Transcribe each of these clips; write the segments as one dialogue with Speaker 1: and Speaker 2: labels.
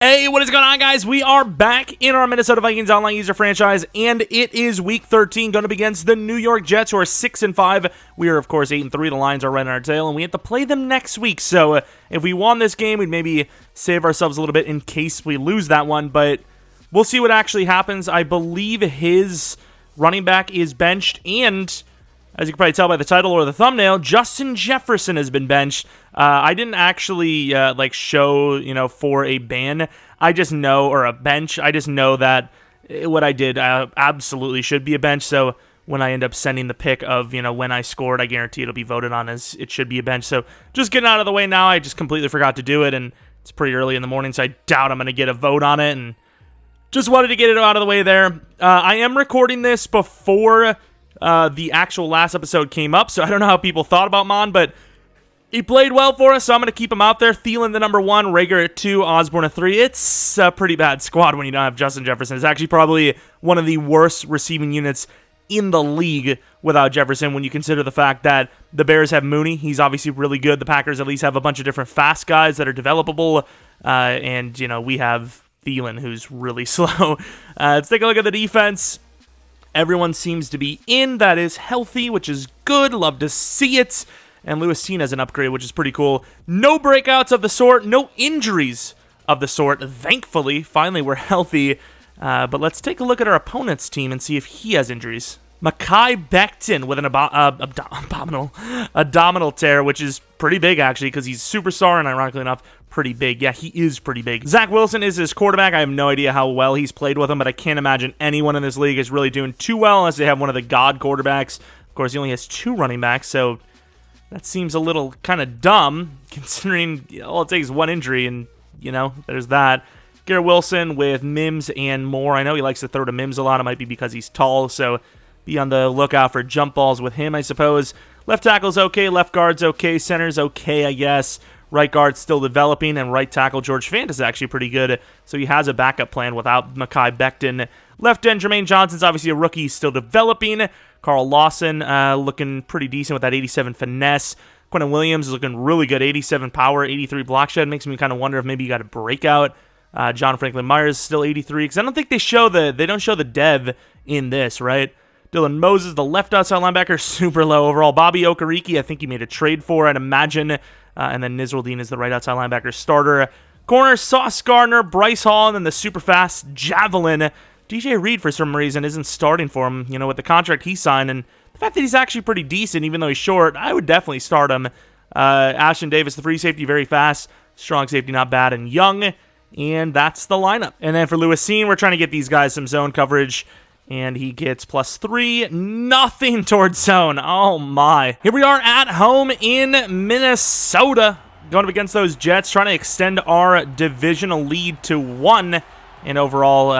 Speaker 1: Hey, what is going on, guys? We are back in our Minnesota Vikings online user franchise, and it is Week 13, going to be against the New York Jets, who are 6-5. We are, of course, 8-3. The Lions are right on our tail, and we have to play them next week. So if we won this game, we'd maybe save ourselves a little bit in case we lose that one, but we'll see what actually happens. I believe his running back is benched, and as you can probably tell by the title or the thumbnail, Justin Jefferson has been benched. I didn't actually show, for a ban. I just know, or a bench. I just know that what I did absolutely should be a bench. So when I end up sending the pic of, when I scored, I guarantee it'll be voted on as it should be a bench. So just getting out of the way now. I just completely forgot to do it, and it's pretty early in the morning, so I doubt I'm going to get a vote on it. And just wanted to get it out of the way there. I am recording this before the actual last episode came up, so I don't know how people thought about Mon, but he played well for us, so I'm going to keep him out there. Thielen the number 1, Rager at 2, Osborne at 3. It's a pretty bad squad when you don't have Justin Jefferson. It's actually probably one of the worst receiving units in the league without Jefferson when you consider the fact that the Bears have Mooney. He's obviously really good. The Packers at least have a bunch of different fast guys that are developable, and, we have Thielen, who's really slow. Let's take a look at the defense. Everyone seems to be in. That is healthy, which is good. Love to see it. And Lewis Cine has an upgrade, which is pretty cool. No breakouts of the sort. No injuries of the sort. Thankfully, finally, we're healthy. But let's take a look at our opponent's team and see if he has injuries. Mekhi Becton with an abdominal tear, which is pretty big, actually, because he's a superstar and, ironically enough, pretty big. Yeah, he is pretty big. Zach Wilson is his quarterback. I have no idea how well he's played with him, but I can't imagine anyone in this league is really doing too well unless they have one of the god quarterbacks. Of course, he only has 2 running backs, so that seems a little kind of dumb, considering all it takes is 1 injury, and, there's that. Garrett Wilson with Mims and more. I know he likes to throw to Mims a lot. It might be because he's tall, so be on the lookout for jump balls with him, I suppose. Left tackle's okay, left guard's okay, center's okay, I guess. Right guard's still developing, and right tackle George Fant is actually pretty good, so he has a backup plan without Mekhi Becton. Left end, Jermaine Johnson's obviously a rookie, he's still developing. Carl Lawson looking pretty decent with that 87 finesse. Quentin Williams is looking really good, 87 power, 83 block shed. Makes me kind of wonder if maybe you got a breakout. John Franklin Myers is still 83, because I don't think they don't show the dev in this, right? Dylan Moses, the left outside linebacker, super low overall. Bobby Okereke, I think he made a trade for, I'd imagine. And then Nizraldine is the right outside linebacker starter. Corner, Sauce Gardner, Bryce Hall, and then the super fast Javelin. DJ Reed, for some reason, isn't starting for him, with the contract he signed. And the fact that he's actually pretty decent, even though he's short, I would definitely start him. Ashton Davis, the free safety, very fast. Strong safety, not bad, and young. And that's the lineup. And then for Lewis Cine, we're trying to get these guys some zone coverage. And he gets +3. Nothing towards zone. Oh, my. Here we are at home in Minnesota. Going up against those Jets, trying to extend our divisional lead to 1. And overall,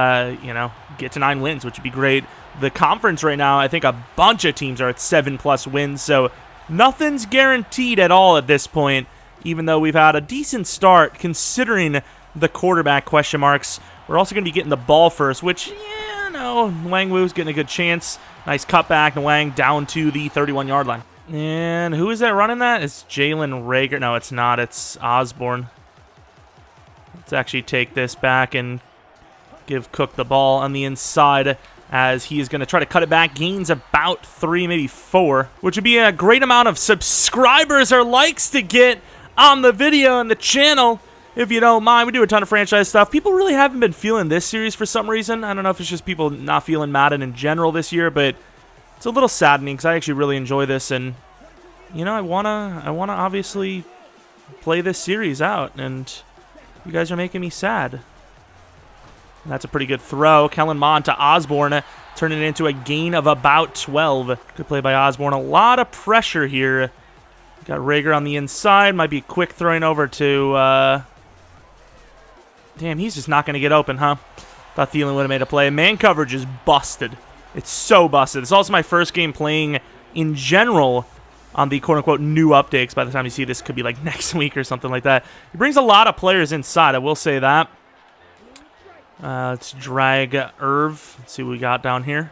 Speaker 1: get to 9 wins, which would be great. The conference right now, I think a bunch of teams are at 7+ wins. So nothing's guaranteed at all at this point, even though we've had a decent start considering the quarterback question marks. We're also going to be getting the ball first, which, Wang Wu's getting a good chance. Nice cutback, and Wang down to the 31-yard line. And who is that running that? It's Jalen Rager. No, it's not. It's Osborne. Let's actually take this back and give Cook the ball on the inside as he is going to try to cut it back. Gains about 3, maybe 4, which would be a great amount of subscribers or likes to get on the video and the channel. If you don't mind, we do a ton of franchise stuff. People really haven't been feeling this series for some reason. I don't know if it's just people not feeling Madden in general this year, but it's a little saddening because I actually really enjoy this, and I wanna obviously play this series out, and you guys are making me sad. And that's a pretty good throw. Kellen Mond to Osborne, turning it into a gain of about 12. Good play by Osborne. A lot of pressure here. Got Rager on the inside. Might be a quick throwing over to damn, he's just not going to get open, huh? Thought Thielen would have made a play. Man coverage is busted. It's so busted. It's also my first game playing in general on the quote-unquote new updates. By the time you see this, could be like next week or something like that. He brings a lot of players inside, I will say that. Let's drag Irv. Let's see what we got down here.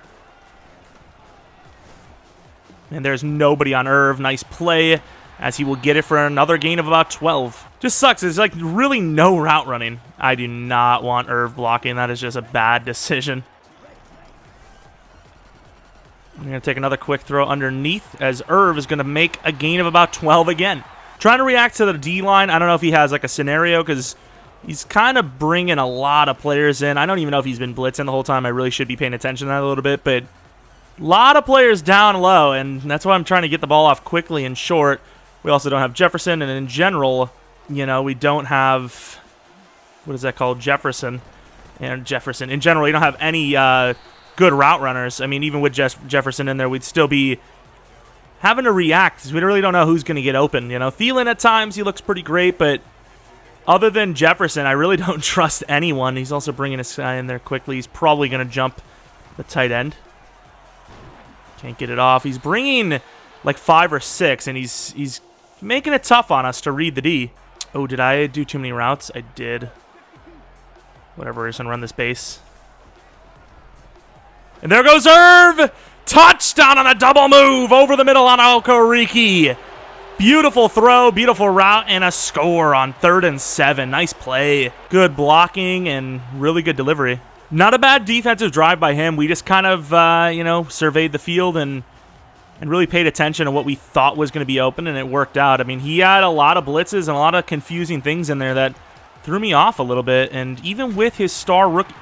Speaker 1: And there's nobody on Irv. Nice play. as he will get it for another gain of about 12. Just sucks. There's like really no route running. I do not want Irv blocking. That is just a bad decision. I'm going to take another quick throw underneath as Irv is going to make a gain of about 12 again. Trying to react to the D-line. I don't know if he has like a scenario because he's kind of bringing a lot of players in. I don't even know if he's been blitzing the whole time. I really should be paying attention to that a little bit, but a lot of players down low, and that's why I'm trying to get the ball off quickly and short. We also don't have Jefferson, and in general, you know, we don't have, what is that called, Jefferson. And Jefferson. In general, you don't have any good route runners. I mean, even with Jefferson in there, we'd still be having to react because we really don't know who's going to get open. You know, Thielen at times, he looks pretty great, but other than Jefferson, I really don't trust anyone. He's also bringing this guy in there quickly. He's probably going to jump the tight end. Can't get it off. He's bringing like 5 or 6, and he's making it tough on us to read the D. Oh, did I do too many routes? I did. Whatever, we're just going to run this base. And there goes Irv! Touchdown on a double move over the middle on Okereke. Beautiful throw, beautiful route, and a score on 3rd and 7. Nice play. Good blocking and really good delivery. Not a bad defensive drive by him. We just kind of, you know, surveyed the field and really paid attention to what we thought was going to be open, and it worked out. I mean, he had a lot of blitzes and a lot of confusing things in there that threw me off a little bit, and even with his star rookie...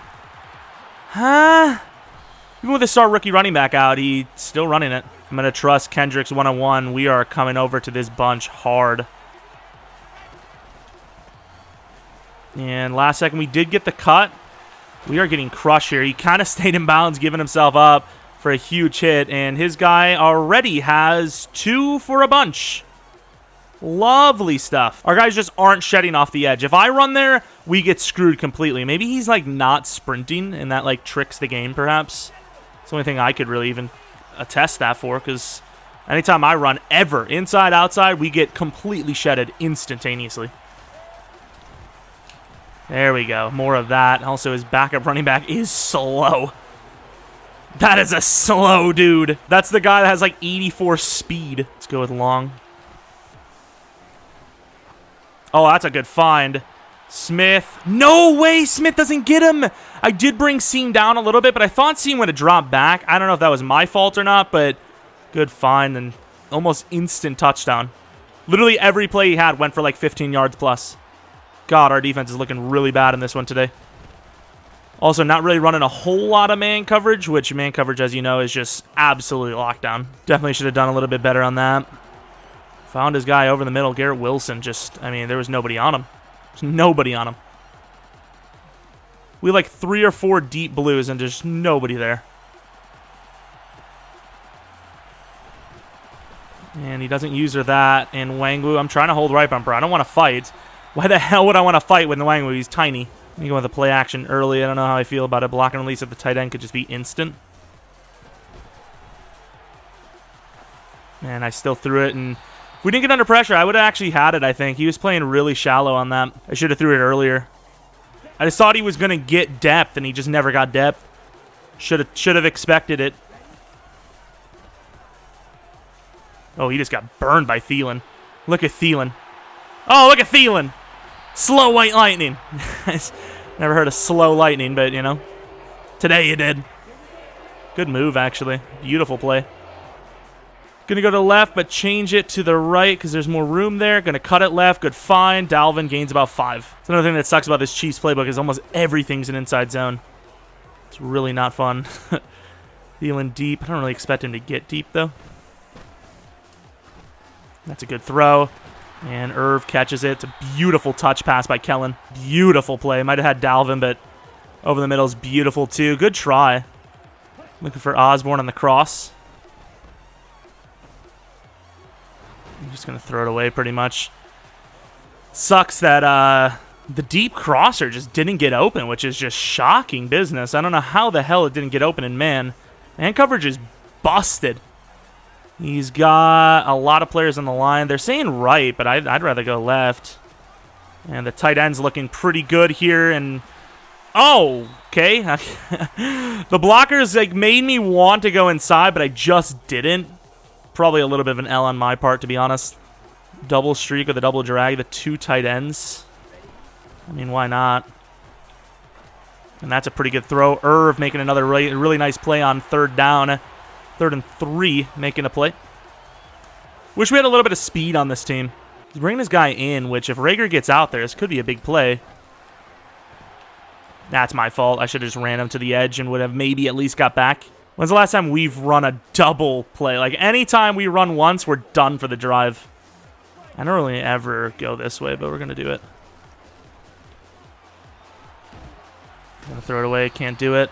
Speaker 1: Even with his star rookie running back out, he's still running it. I'm going to trust Kendricks one-on-one. We are coming over to this bunch hard. And last second, we did get the cut. We are getting crushed here. He kind of stayed in bounds, giving himself up for a huge hit, and his guy already has 2 for a bunch. Lovely stuff. Our guys just aren't shedding off the edge. If I run there, we get screwed completely. Maybe he's like not sprinting, and that like tricks the game, perhaps. It's the only thing I could really even attest that for, because anytime I run ever, inside, outside, we get completely shedded instantaneously. There we go. More of that. Also, his backup running back is slow. That is a slow dude. That's the guy that has like 84 speed. Let's go with long. Oh, that's a good find. Smith. No way Smith doesn't get him. I did bring Seam down a little bit, but I thought Seam would have dropped back. I don't know if that was my fault or not, but good find and almost instant touchdown. Literally every play he had went for like 15 yards plus. God, our defense is looking really bad in this one today. Also, not really running a whole lot of man coverage, which man coverage, as you know, is just absolutely locked down. Definitely should have done a little bit better on that. Found his guy over the middle, Garrett Wilson. Just, I mean, there was nobody on him. There's nobody on him. We had like 3 or 4 deep blues and just nobody there. And he doesn't use her that. And Wangwu, I'm trying to hold right bumper. I don't want to fight. Why the hell would I want to fight with Wangwu? He's tiny. Let me go with a play action early. I don't know how I feel about it. Block and release at the tight end could just be instant. And I still threw it, and if we didn't get under pressure, I would have actually had it, I think. He was playing really shallow on that. I should have threw it earlier. I just thought he was going to get depth, and he just never got depth. Should have expected it. Oh, he just got burned by Thielen. Look at Thielen. Oh, look at Thielen. Slow white lightning. Never heard of slow lightning, but, you know, today you did. Good move, actually. Beautiful play. Going to go to the left, but change it to the right because there's more room there. Going to cut it left. Good find. Dalvin gains about 5. It's another thing that sucks about this Chiefs playbook is almost everything's an inside zone. It's really not fun. Thielen deep. I don't really expect him to get deep, though. That's a good throw. And Irv catches it. It's a beautiful touch pass by Kellen. Beautiful play. Might have had Dalvin, but over the middle is beautiful, too. Good try. Looking for Osborne on the cross. I'm just going to throw it away pretty much. Sucks that the deep crosser just didn't get open, which is just shocking business. I don't know how the hell it didn't get open in man. Man coverage is busted. He's got a lot of players on the line. They're saying right, but I'd rather go left. And the tight end's looking pretty good here. And oh, okay. The blockers like made me want to go inside, but I just didn't. Probably a little bit of an L on my part, to be honest. Double streak with a double drag, the 2 tight ends. I mean, why not? And that's a pretty good throw. Irv making another really nice play on 3rd down. 3rd and 3, making a play. Wish we had a little bit of speed on this team. He's bringing this guy in, which if Rager gets out there, this could be a big play. That's my fault. I should have just ran him to the edge and would have maybe at least got back. When's the last time we've run a double play? Like, anytime we run once, we're done for the drive. I don't really ever go this way, but we're going to do it. Gonna throw it away. Can't do it.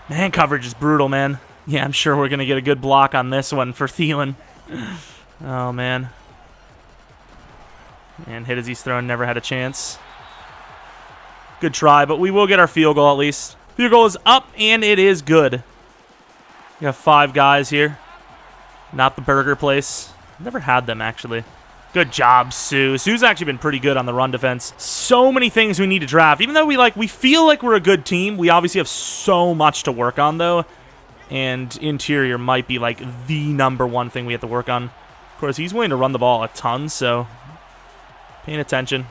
Speaker 1: Man, coverage is brutal, man. Yeah, I'm sure we're going to get a good block on this one for Thielen. Oh, man. And hit as he's thrown. Never had a chance. Good try, but we will get our field goal at least. Field goal is up, and it is good. We have 5 guys here. Not the burger place. Never had them, actually. Good job, Sue. Sue's actually been pretty good on the run defense. So many things we need to draft. Even though we feel like we're a good team, we obviously have so much to work on, though. And interior might be, like, the #1 thing we have to work on. Of course, he's willing to run the ball a ton, so paying attention.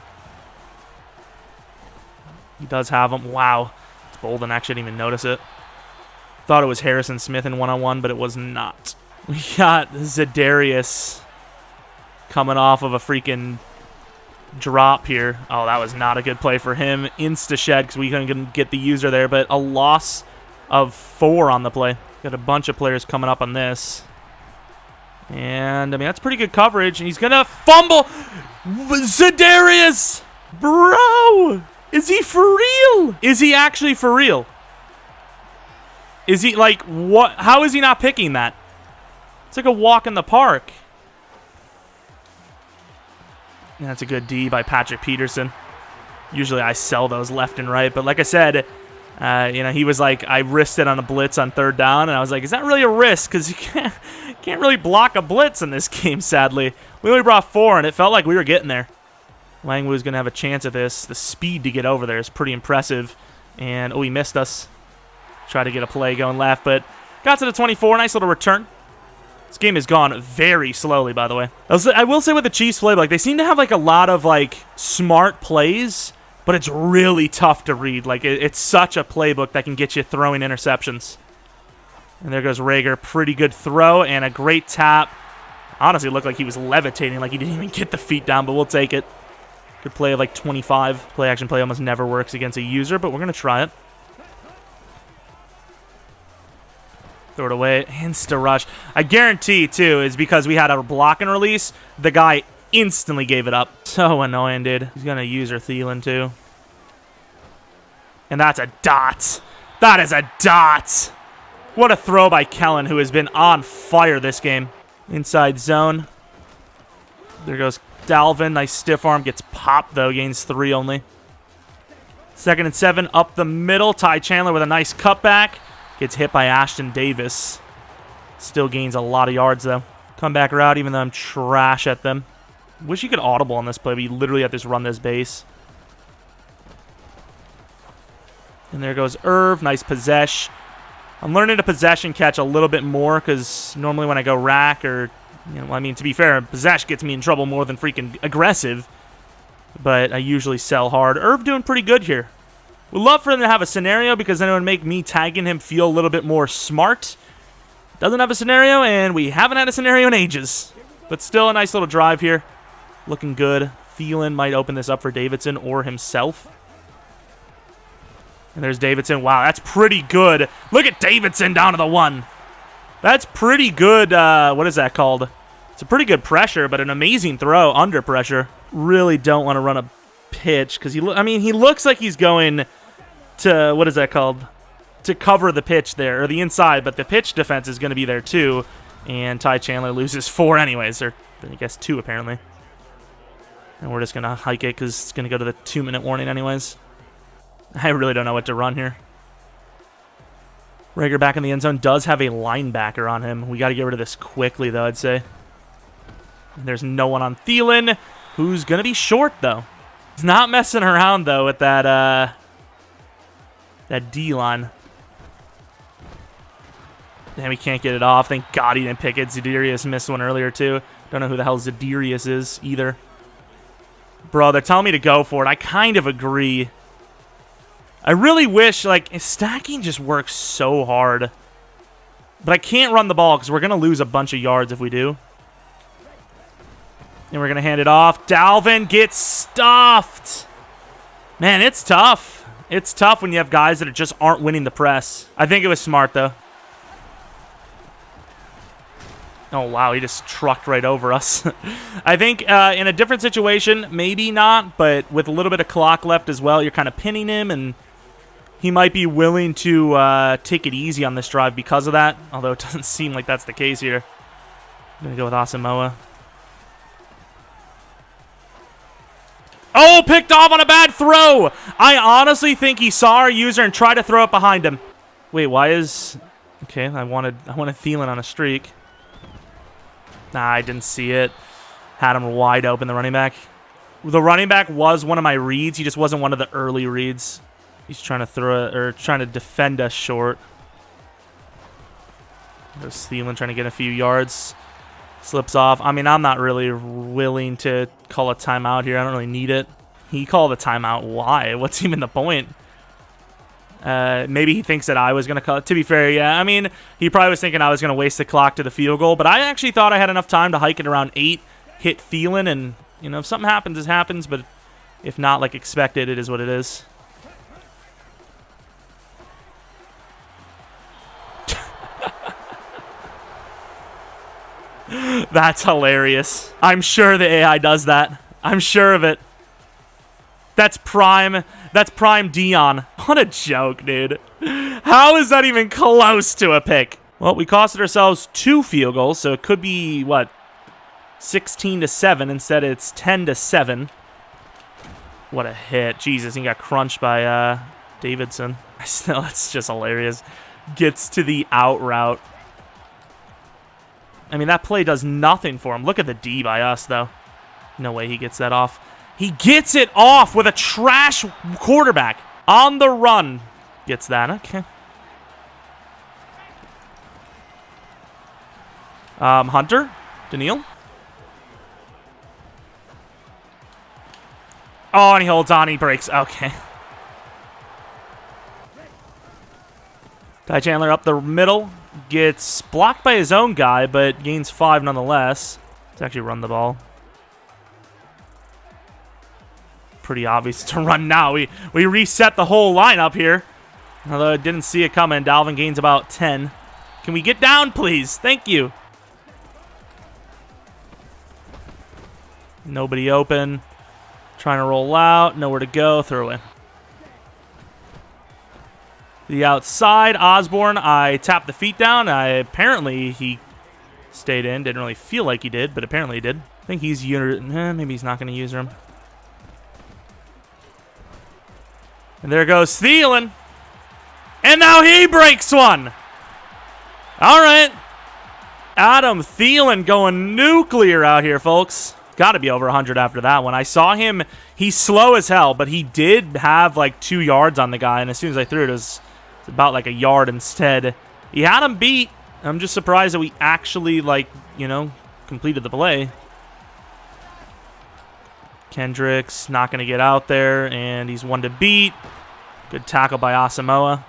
Speaker 1: He does have them. Wow. It's Bolden. Actually, didn't even notice it. Thought it was Harrison Smith in one-on-one, but it was not. We got Za'Darius coming off of a freaking drop here. Oh, that was not a good play for him. Insta-shed because we couldn't get the user there, but a loss of 4 on the play. Got a bunch of players coming up on this. And, I mean, that's pretty good coverage. And he's going to fumble. Za'Darius! Bro! Is he for real? Is he actually for real? Is he, like, what? How is he not picking that? It's like a walk in the park. And that's a good D by Patrick Peterson. Usually I sell those left and right, but like I said, he was like, I risked it on a blitz on 3rd down, and I was like, is that really a risk? Because you can't really block a blitz in this game, sadly. We only brought 4, and it felt like we were getting there. Langwoo's going to have a chance at this. The speed to get over there is pretty impressive. And, oh, he missed us. Tried to get a play going left, but got to the 24. Nice little return. This game has gone very slowly, by the way. I will say with the Chiefs playbook, they seem to have like a lot of like smart plays, but it's really tough to read. Like it's such a playbook that can get you throwing interceptions. And there goes Rager. Pretty good throw and a great tap. Honestly, it looked like he was levitating, like he didn't even get the feet down, but we'll take it. Good play of like 25. Play action play almost never works against a user, but we're going to try it. Throw it away. Insta rush. I guarantee, too, is because we had a block and release, the guy instantly gave it up. So annoying, dude. He's going to use her Thielen, too. And that's a dot. That is a dot. What a throw by Kellen, who has been on fire this game. Inside zone. There goes Dalvin. Nice stiff arm. Gets popped, though. Gains 3 only. 2nd and 7. Up the middle. Ty Chandler with a nice cutback. Gets hit by Ashton Davis. Still gains a lot of yards, though. Comeback route, even though I'm trash at them. Wish you could audible on this play, but you literally have to just run this base. And there goes Irv. Nice possession. I'm learning to possession catch a little bit more because normally when I go rack or, to be fair, possession gets me in trouble more than freaking aggressive. But I usually sell hard. Irv doing pretty good here. Would love for him to have a scenario because then it would make me tagging him feel a little bit more smart. Doesn't have a scenario, and we haven't had a scenario in ages. But still a nice little drive here. Looking good. Thielen might open this up for Davidson or himself. And there's Davidson. Wow, that's pretty good. Look at Davidson down to the 1. That's pretty good. What is that called? It's a pretty good pressure, but an amazing throw under pressure. Really don't want to run a pitch because he looks like he's going to, what is that called, to cover the pitch there, or the inside, but the pitch defense is going to be there too, and Ty Chandler loses 4 anyways, or I guess 2 apparently, and we're just going to hike it because it's going to go to the 2-minute warning anyways. I really don't know what to run here. Rager back in the end zone, does have a linebacker on him. We got to get rid of this quickly though, I'd say. There's no one on Thielen, who's going to be short though. He's not messing around, though, with that D-line. Damn, he can't get it off. Thank God he didn't pick it. Za'Darius missed one earlier, too. Don't know who the hell Za'Darius is, either. Bro, they're telling me to go for it. I kind of agree. I really wish, like, stacking just works so hard. But I can't run the ball because we're going to lose a bunch of yards if we do. And we're going to hand it off. Dalvin gets stuffed. Man, it's tough. It's tough when you have guys that just aren't winning the press. I think it was smart, though. Oh, wow, he just trucked right over us. I think in a different situation, maybe not, but with a little bit of clock left as well, you're kind of pinning him, and he might be willing to take it easy on this drive because of that, although it doesn't seem like that's the case here. I'm going to go with Asamoah. Oh, picked off on a bad throw. I honestly think he saw our user and tried to throw it behind him. Wait, why is... Okay, I wanted Thielen on a streak. Nah, I didn't see it. Had him wide open, the running back. The running back was one of my reads. He just wasn't one of the early reads. He's trying to throw it, or trying to defend us short. There's Thielen trying to get a few yards. Slips off. I mean, I'm not really willing to call a timeout here. I don't really need it. He called a timeout. Why? What's even the point? Maybe he thinks that I was going to call it. To be fair, yeah. I mean, he probably was thinking I was going to waste the clock to the field goal, but I actually thought I had enough time to hike it around 8, hit Thielen, and, you know, if something happens, it happens, but if not like expected, it is what it is. That's hilarious. I'm sure the AI does that. I'm sure of it. That's prime Dion. What a joke, dude. How is that even close to a pick? Well, we costed ourselves 2 field goals, so it could be, what, 16-7. Instead, it's 10-7. What a hit. Jesus, he got crunched by Davidson. Still, it's just hilarious. Gets to the out route. I mean, that play does nothing for him. Look at the D by us, though. No way he gets that off. He gets it off with a trash quarterback on the run. Gets that. Okay. Hunter? Daniil? Oh, and he holds on. He breaks. Okay. Ty Chandler up the middle. Gets blocked by his own guy, but gains 5 nonetheless. Let's actually run the ball. Pretty obvious to run now. We reset the whole lineup here. Although I didn't see it coming. Dalvin gains about 10. Can we get down, please? Thank you. Nobody open. Trying to roll out. Nowhere to go. Throw in. The outside. Osborne. I tapped the feet down. Apparently he stayed in. Didn't really feel like he did, but apparently he did. I think he's... maybe he's not going to use him. And there goes Thielen. And now he breaks one. All right. Adam Thielen going nuclear out here, folks. Got to be over 100 after that one. I saw him. He's slow as hell, but he did have like 2 yards on the guy. And as soon as I threw it, it was about like a yard instead. He had him beat. I'm just surprised that we actually, like, you know, completed the play. Kendrick's not going to get out there, and he's one to beat. Good tackle by Asamoah.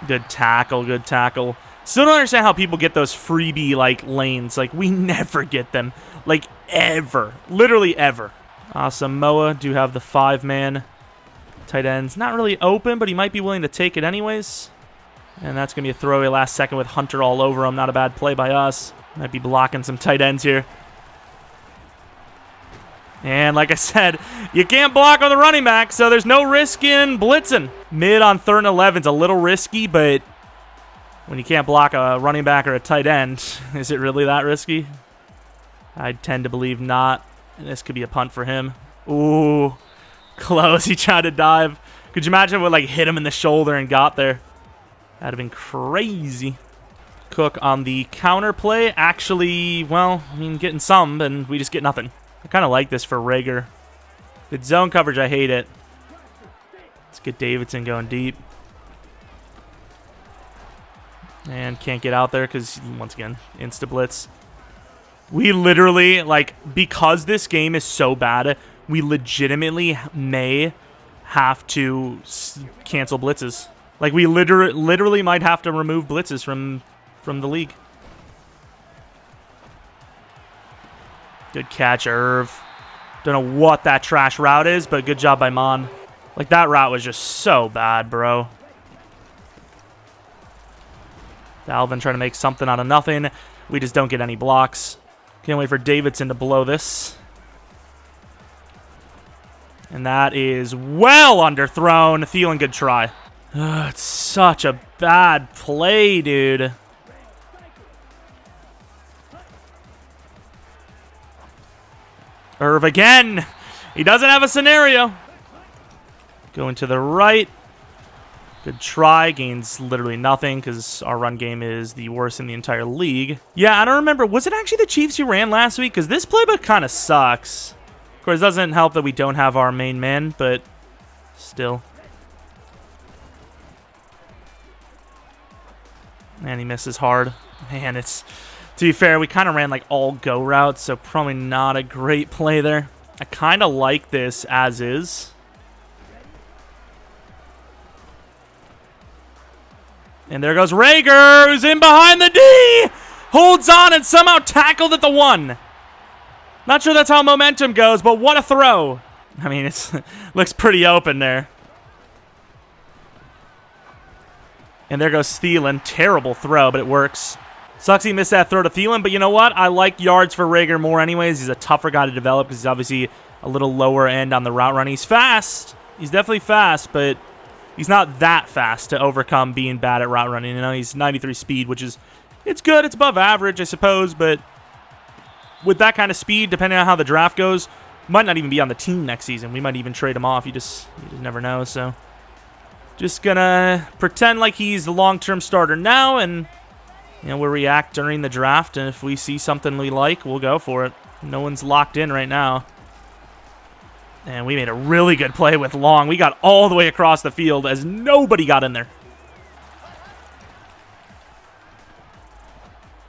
Speaker 1: Good tackle, good tackle. Still don't understand how people get those freebie, like, lanes. Like, we never get them. Like, ever. Literally ever. Asamoah do have the 5-man. Tight end's not really open, but he might be willing to take it anyways. And that's going to be a throwaway last second with Hunter all over him. Not a bad play by us. Might be blocking some tight ends here. And like I said, you can't block on the running back, so there's no risk in blitzing. Mid on 3rd and 11 is a little risky, but when you can't block a running back or a tight end, is it really that risky? I tend to believe not. And this could be a punt for him. Ooh, close. He tried to dive. Could you imagine if it would like hit him in the shoulder and got there? That'd have been crazy. Cook on the counter play. Actually, well, I mean, getting some, and we just get nothing. I kind of like this for Rager. Good zone coverage. I hate it. Let's get Davidson going deep. And can't get out there because, once again, insta-blitz. We literally, like, because this game is so bad, we legitimately may have to cancel blitzes. Like, we literally might have to remove blitzes from the league. Good catch, Irv. Don't know what that trash route is, but good job by Mon. Like, that route was just so bad, bro. Dalvin trying to make something out of nothing. We just don't get any blocks. Can't wait for Davidson to blow this. And that is well underthrown. Thielen, good try. It's such a bad play, dude. Irv again. He doesn't have a scenario. Going to the right. Good try. Gains literally nothing because our run game is the worst in the entire league. Yeah, I don't remember. Was it actually the Chiefs who ran last week? Because this playbook kind of sucks. Of course, it doesn't help that we don't have our main man, but still. Man, he misses hard. Man, it's... To be fair, we kind of ran like all go routes, so probably not a great play there. I kind of like this as is. And there goes Rager, who's in behind the D! Holds on and somehow tackled at the 1. Not sure that's how momentum goes, but what a throw. I mean, it looks pretty open there. And there goes Thielen. Terrible throw, but it works. Sucks he missed that throw to Thielen, but you know what? I like yards for Rager more anyways. He's a tougher guy to develop because he's obviously a little lower end on the route run. He's fast. He's definitely fast, but he's not that fast to overcome being bad at route running. You know, he's 93 speed, which is, it's good. It's above average, I suppose, but with that kind of speed, depending on how the draft goes, might not even be on the team next season. We might even trade him off. You just never know, so just gonna pretend like he's the long-term starter now, and you know, we'll react during the draft, and if we see something we like, we'll go for it. No one's locked in right now. And we made a really good play with Long. We got all the way across the field as nobody got in there.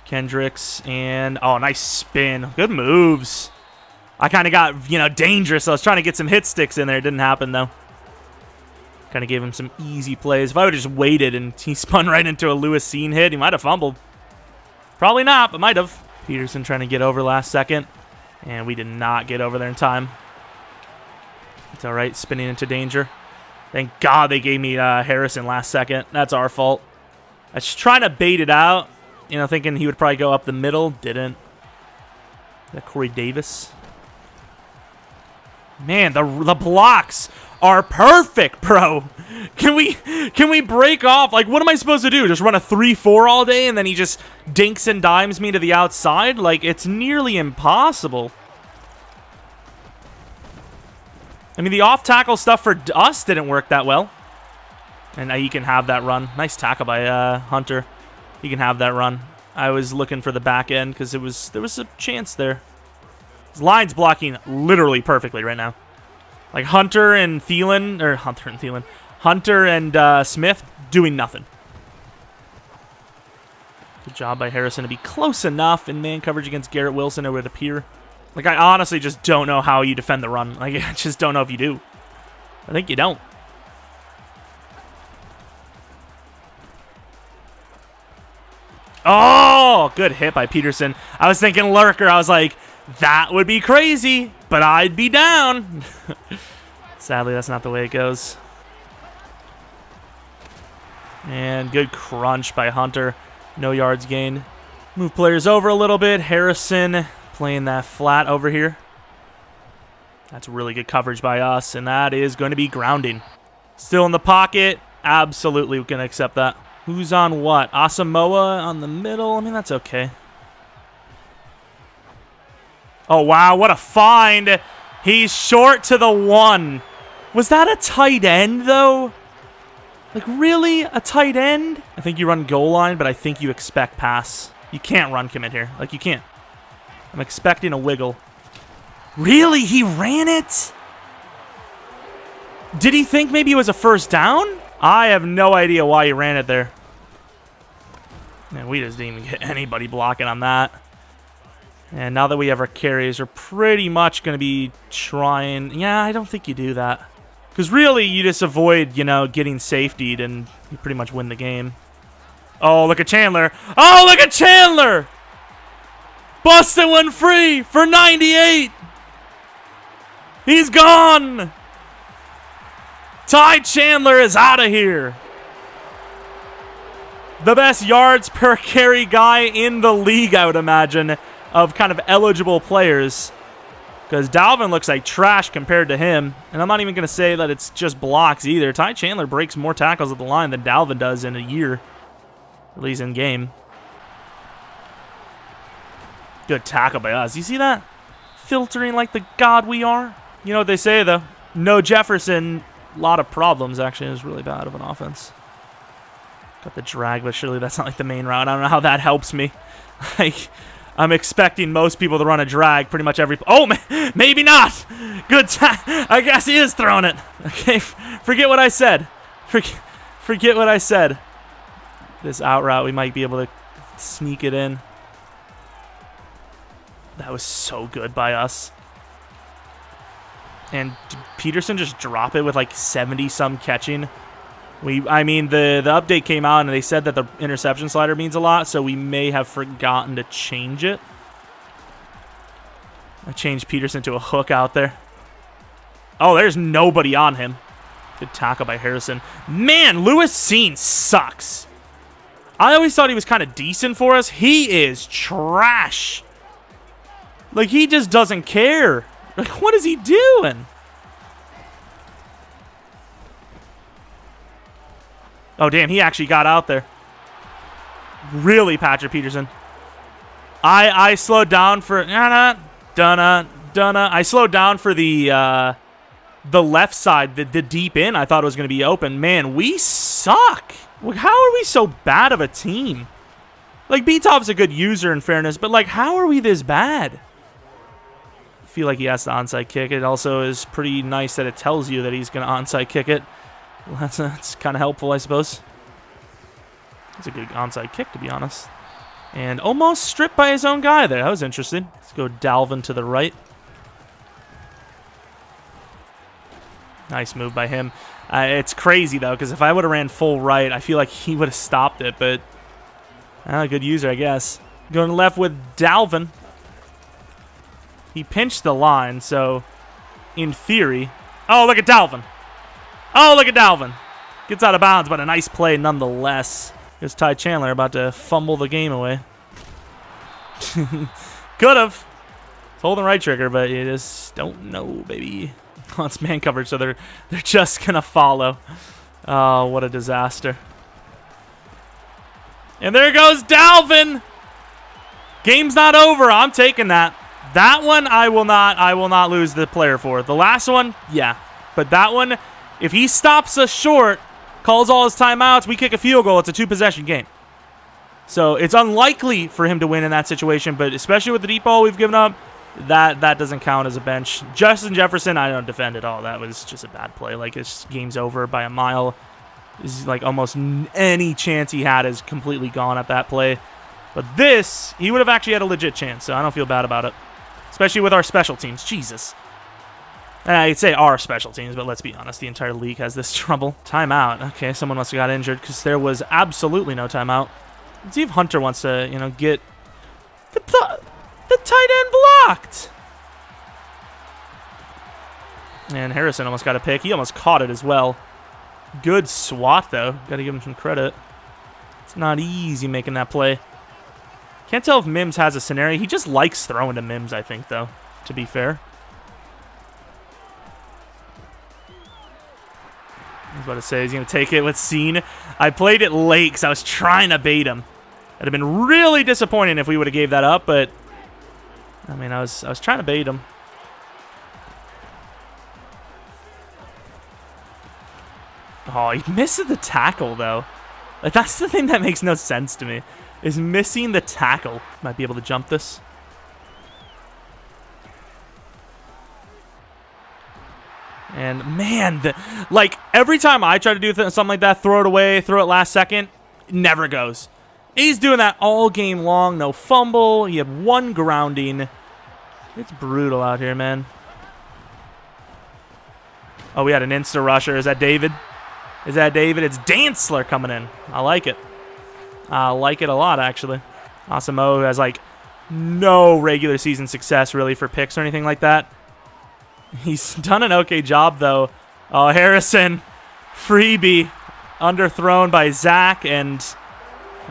Speaker 1: Kendricks and, oh, nice spin. Good moves. I kind of got, you know, dangerous. I was trying to get some hit sticks in there. It didn't happen, though. Kind of gave him some easy plays. If I would have just waited and he spun right into a Lewis Scene hit, he might have fumbled. Probably not, but might have. Peterson trying to get over last second. And we did not get over there in time. It's all right, spinning into danger. Thank God they gave me Harrison last second. That's our fault. I was trying to bait it out, you know, thinking he would probably go up the middle. Didn't. That Corey Davis. Man, the blocks are perfect, bro. Can we break off? Like, what am I supposed to do? Just run a 3-4 all day and then he just dinks and dimes me to the outside? Like, it's nearly impossible. I mean, the off-tackle stuff for us didn't work that well. And he can have that run. Nice tackle by Hunter. He can have that run. I was looking for the back end because there was a chance there. His line's blocking literally perfectly right now. Like Hunter and Smith doing nothing. Good job by Harrison to be close enough in man coverage against Garrett Wilson, it would appear. Like, I honestly just don't know how you defend the run. Like, I just don't know if you do. I think you don't. Oh, good hit by Peterson. I was thinking Lurker. I was like, that would be crazy, but I'd be down. Sadly, that's not the way it goes. And good crunch by Hunter. No yards gained. Move players over a little bit. Harrison playing that flat over here. That's really good coverage by us, and that is going to be grounding. Still in the pocket. Absolutely going to accept that. Who's on what? Asamoah on the middle. I mean, that's okay. Oh, wow. What a find. He's short to the 1. Was that a tight end, though? Like, really? A tight end? I think you run goal line, but I think you expect pass. You can't run commit here. Like, you can't. I'm expecting a wiggle. Really? He ran it? Did he think maybe it was a first down? I have no idea why he ran it there. Man, we just didn't even get anybody blocking on that. And now that we have our carries, we're pretty much going to be trying... Yeah, I don't think you do that. Because really, you just avoid, you know, getting safetied, and you pretty much win the game. Oh, look at Chandler. Oh, look at Chandler! Busted one free for 98! He's gone! Ty Chandler is out of here. The best yards per carry guy in the league, I would imagine, of kind of eligible players. Because Dalvin looks like trash compared to him. And I'm not even going to say that it's just blocks either. Ty Chandler breaks more tackles at the line than Dalvin does in a year. At least in game. Good tackle by us. You see that? Filtering like the god we are. You know what they say, though. No Jefferson. A lot of problems, actually. It was really bad of an offense. Got the drag, but surely that's not like the main route. I don't know how that helps me. Like, I'm expecting most people to run a drag pretty much every... Oh, maybe not. Good time. I guess he is throwing it. Okay, forget what I said. Forget what I said. This out route, we might be able to sneak it in. That was so good by us. And did Peterson just drop it with like 70-some catching? I mean, the update came out and they said that the interception slider means a lot, so we may have forgotten to change it. I changed Peterson to a hook out there. Oh, there's nobody on him. Good tackle by Harrison. Man, Lewis Cine sucks. I always thought he was kind of decent for us. He is trash. Like, he just doesn't care. Like, what is he doing? Oh, damn, he actually got out there. Really, Patrick Peterson. I slowed down for... I slowed down for the left side, the deep in. I thought it was going to be open. Man, we suck. How are we so bad of a team? Like, B-Top's a good user in fairness, but, like, how are we this bad? I feel like he has to onside kick. It also is pretty nice that it tells you that he's going to onside kick it. Well, that's kind of helpful, I suppose. It's a good onside kick, to be honest. And almost stripped by his own guy there. That was interesting. Let's go Dalvin to the right. Nice move by him. It's crazy, though, because if I would have ran full right, I feel like he would have stopped it, but good user, I guess. Going left with Dalvin. He pinched the line, so in theory... Oh, look at Dalvin. Oh, look at Dalvin. Gets out of bounds, but a nice play nonetheless. Here's Ty Chandler about to fumble the game away. Could have. It's holding right trigger, but you just don't know, baby. Oh, it's man coverage, so they're just going to follow. Oh, what a disaster. And there goes Dalvin. Game's not over. I'm taking that. That one I will not lose the player for. The last one, yeah. But that one, if he stops us short, calls all his timeouts, we kick a field goal, it's a 2-possession game. So it's unlikely for him to win in that situation, but especially with the deep ball we've given up, that doesn't count as a bench. Justin Jefferson, I don't defend at all. That was just a bad play. Like, this game's over by a mile. This is like almost any chance he had is completely gone at that play. But this, he would have actually had a legit chance, so I don't feel bad about it. Especially with our special teams. Jesus. I'd say our special teams, but let's be honest, the entire league has this trouble. Timeout. Okay, someone must have got injured because there was absolutely no timeout. Let's see if Hunter wants to, get the tight end blocked. And Harrison almost got a pick. He almost caught it as well. Good swat, though. Got to give him some credit. It's not easy making that play. Can't tell if Mims has a scenario. He just likes throwing to Mims, I think, though, to be fair. I was about to say he's going to take it with Cine. I played it late because I was trying to bait him. It'd have been really disappointing if we would have gave that up, but I mean, I was trying to bait him. Oh, he missed the tackle, though. Like, that's the thing that makes no sense to me, is missing the tackle. Might be able to jump this. And, man, like, every time I try to do something like that, throw it away, throw it last second, it never goes. He's doing that all game long. No fumble. He had 1 grounding. It's brutal out here, man. Oh, we had an insta rusher. Is that David? Is that David? It's Dantzler coming in. I like it. I like it a lot, actually. Asamoah, who has, like, no regular season success, really, for picks or anything like that. He's done an okay job, though. Oh, Harrison. Freebie. Underthrown by Zach, and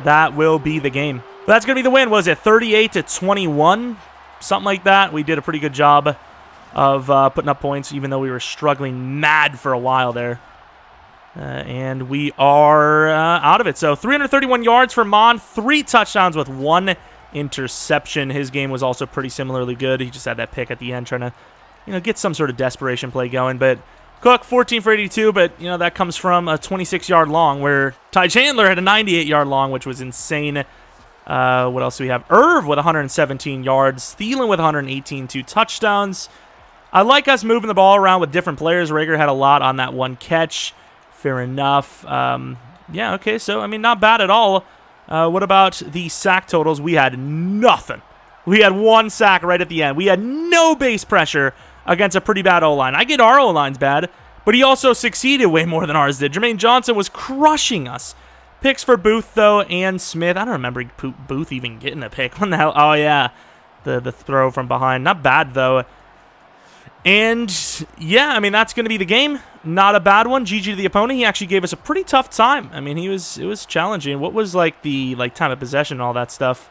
Speaker 1: that will be the game. But that's going to be the win. Was it 38-21? Something like that. We did a pretty good job of putting up points, even though we were struggling mad for a while there. And we are out of it. So 331 yards for Mon, 3 touchdowns with 1 interception. His game was also pretty similarly good. He just had that pick at the end, trying to, get some sort of desperation play going. But Cook, 14 for 82, but, that comes from a 26-yard long, where Ty Chandler had a 98-yard long, which was insane. What else do we have? Irv with 117 yards. Thielen with 118, 2 touchdowns. I like us moving the ball around with different players. Rager had a lot on that 1 catch. Fair enough. Yeah, okay, so, not bad at all. What about the sack totals? We had nothing. We had 1 sack right at the end. We had no base pressure against a pretty bad O-line. I get our O-line's bad, but he also succeeded way more than ours did. Jermaine Johnson was crushing us. Picks for Booth, though, and Smith. I don't remember Booth even getting a pick. When the hell? Oh, yeah. The throw from behind. Not bad, though. And, yeah, that's going to be the game. Not a bad one. GG to the opponent. He actually gave us a pretty tough time. It was challenging. What was, the time of possession and all that stuff?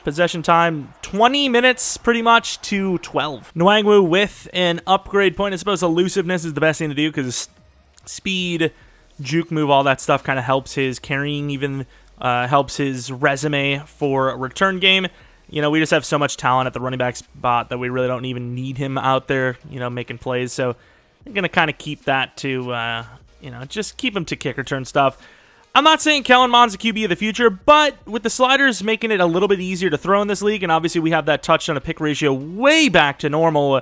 Speaker 1: Possession time, 20 minutes pretty much to 12. Nwangwu with an upgrade point. I suppose elusiveness is the best thing to do because speed, juke move, all that stuff kind of helps his carrying, even helps his resume for a return game. We just have so much talent at the running back spot that we really don't even need him out there, making plays. So I'm going to kind of keep that to, just keep him to kick return stuff. I'm not saying Kellen Mond's the QB of the future, but with the sliders making it a little bit easier to throw in this league, and obviously we have that touchdown to pick ratio way back to normal,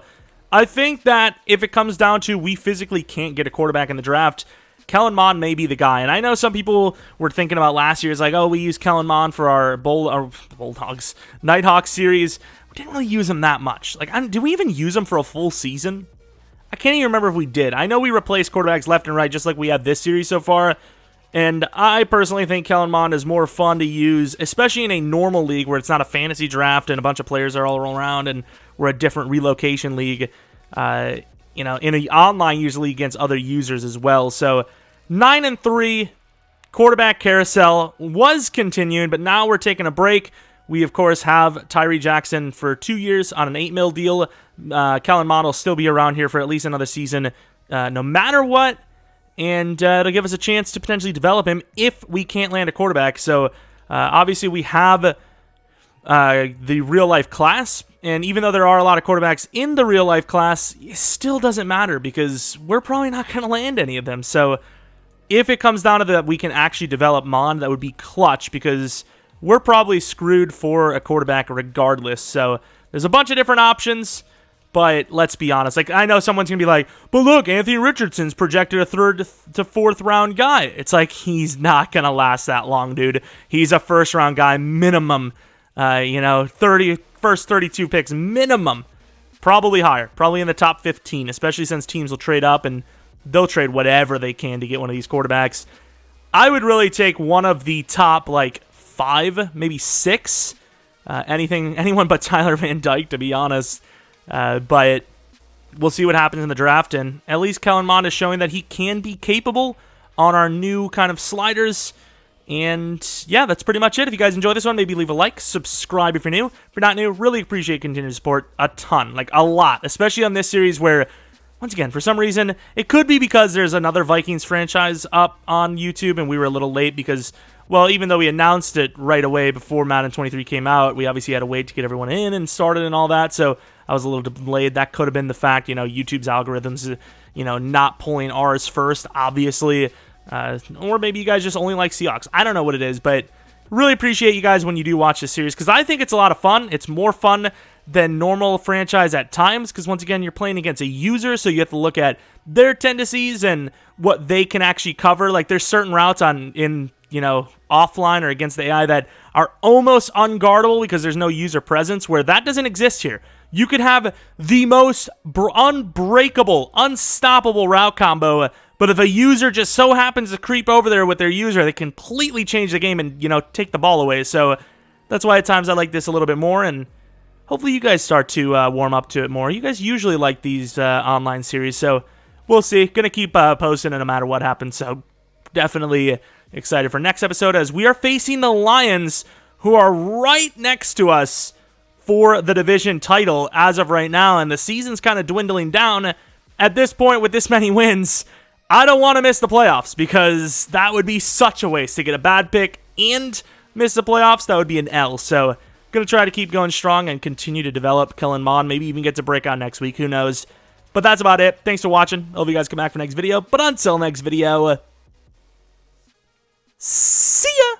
Speaker 1: I think that if it comes down to we physically can't get a quarterback in the draft, Kellen Mond may be the guy. And I know some people were thinking about last year, it's like, oh, we used Kellen Mond for our Bulldogs, Nighthawks series. We didn't really use him that much. Do we even use him for a full season? I can't even remember if we did. I know we replaced quarterbacks left and right, just like we have this series so far. And I personally think Kellen Mond is more fun to use, especially in a normal league where it's not a fantasy draft and a bunch of players are all around and we're a different relocation league, in an online usually against other users as well. So 9-3, quarterback carousel was continuing, but now we're taking a break. We, of course, have Tyree Jackson for 2 years on an $8 million deal. Kellen Mond will still be around here for at least another season, no matter what. And it'll give us a chance to potentially develop him if we can't land a quarterback. So, obviously, we have the real-life class. And even though there are a lot of quarterbacks in the real-life class, it still doesn't matter because we're probably not going to land any of them. So, if it comes down to that we can actually develop Mond, that would be clutch because we're probably screwed for a quarterback regardless. So, there's a bunch of different options. But let's be honest. I know someone's going to be like, but look, Anthony Richardson's projected a 3rd to 4th round guy. It's like, he's not going to last that long, dude. He's a 1st round guy minimum. 32 picks minimum. Probably higher. Probably in the top 15, especially since teams will trade up and they'll trade whatever they can to get one of these quarterbacks. I would really take one of the top, 5, maybe 6. Anyone but Tyler Van Dyke, to be honest. But we'll see what happens in the draft, and at least Kellen Mond is showing that he can be capable on our new kind of sliders. And yeah, that's pretty much it. If you guys enjoyed this one, maybe leave a like, subscribe if you're new. If you're not new, really appreciate continued support a ton, a lot, especially on this series where, once again, for some reason, it could be because there's another Vikings franchise up on YouTube and we were a little late because, well, even though we announced it right away before Madden 23 came out, we obviously had to wait to get everyone in and started and all that, so I was a little delayed. That could have been the fact, YouTube's algorithms, not pulling ours first, obviously. Or maybe you guys just only like Seahawks. I don't know what it is, but really appreciate you guys when you do watch this series because I think it's a lot of fun. It's more fun than normal franchise at times because, once again, you're playing against a user, so you have to look at their tendencies and what they can actually cover. There's certain routes in offline or against the AI that are almost unguardable because there's no user presence, where that doesn't exist here. You could have the most unbreakable, unstoppable route combo, but if a user just so happens to creep over there with their user, they completely change the game and, take the ball away. So that's why at times I like this a little bit more, and hopefully you guys start to warm up to it more. You guys usually like these online series, so we'll see. Gonna keep posting it no matter what happens, so definitely excited for next episode as we are facing the Lions, who are right next to us for the division title as of right now, and the season's kind of dwindling down. At this point, with this many wins, I don't want to miss the playoffs because that would be such a waste to get a bad pick and miss the playoffs. That would be an L. So going to try to keep going strong and continue to develop Kellen Mond. Maybe even get to break out next week. Who knows? But that's about it. Thanks for watching. Hope you guys come back for next video. But until next video, see ya!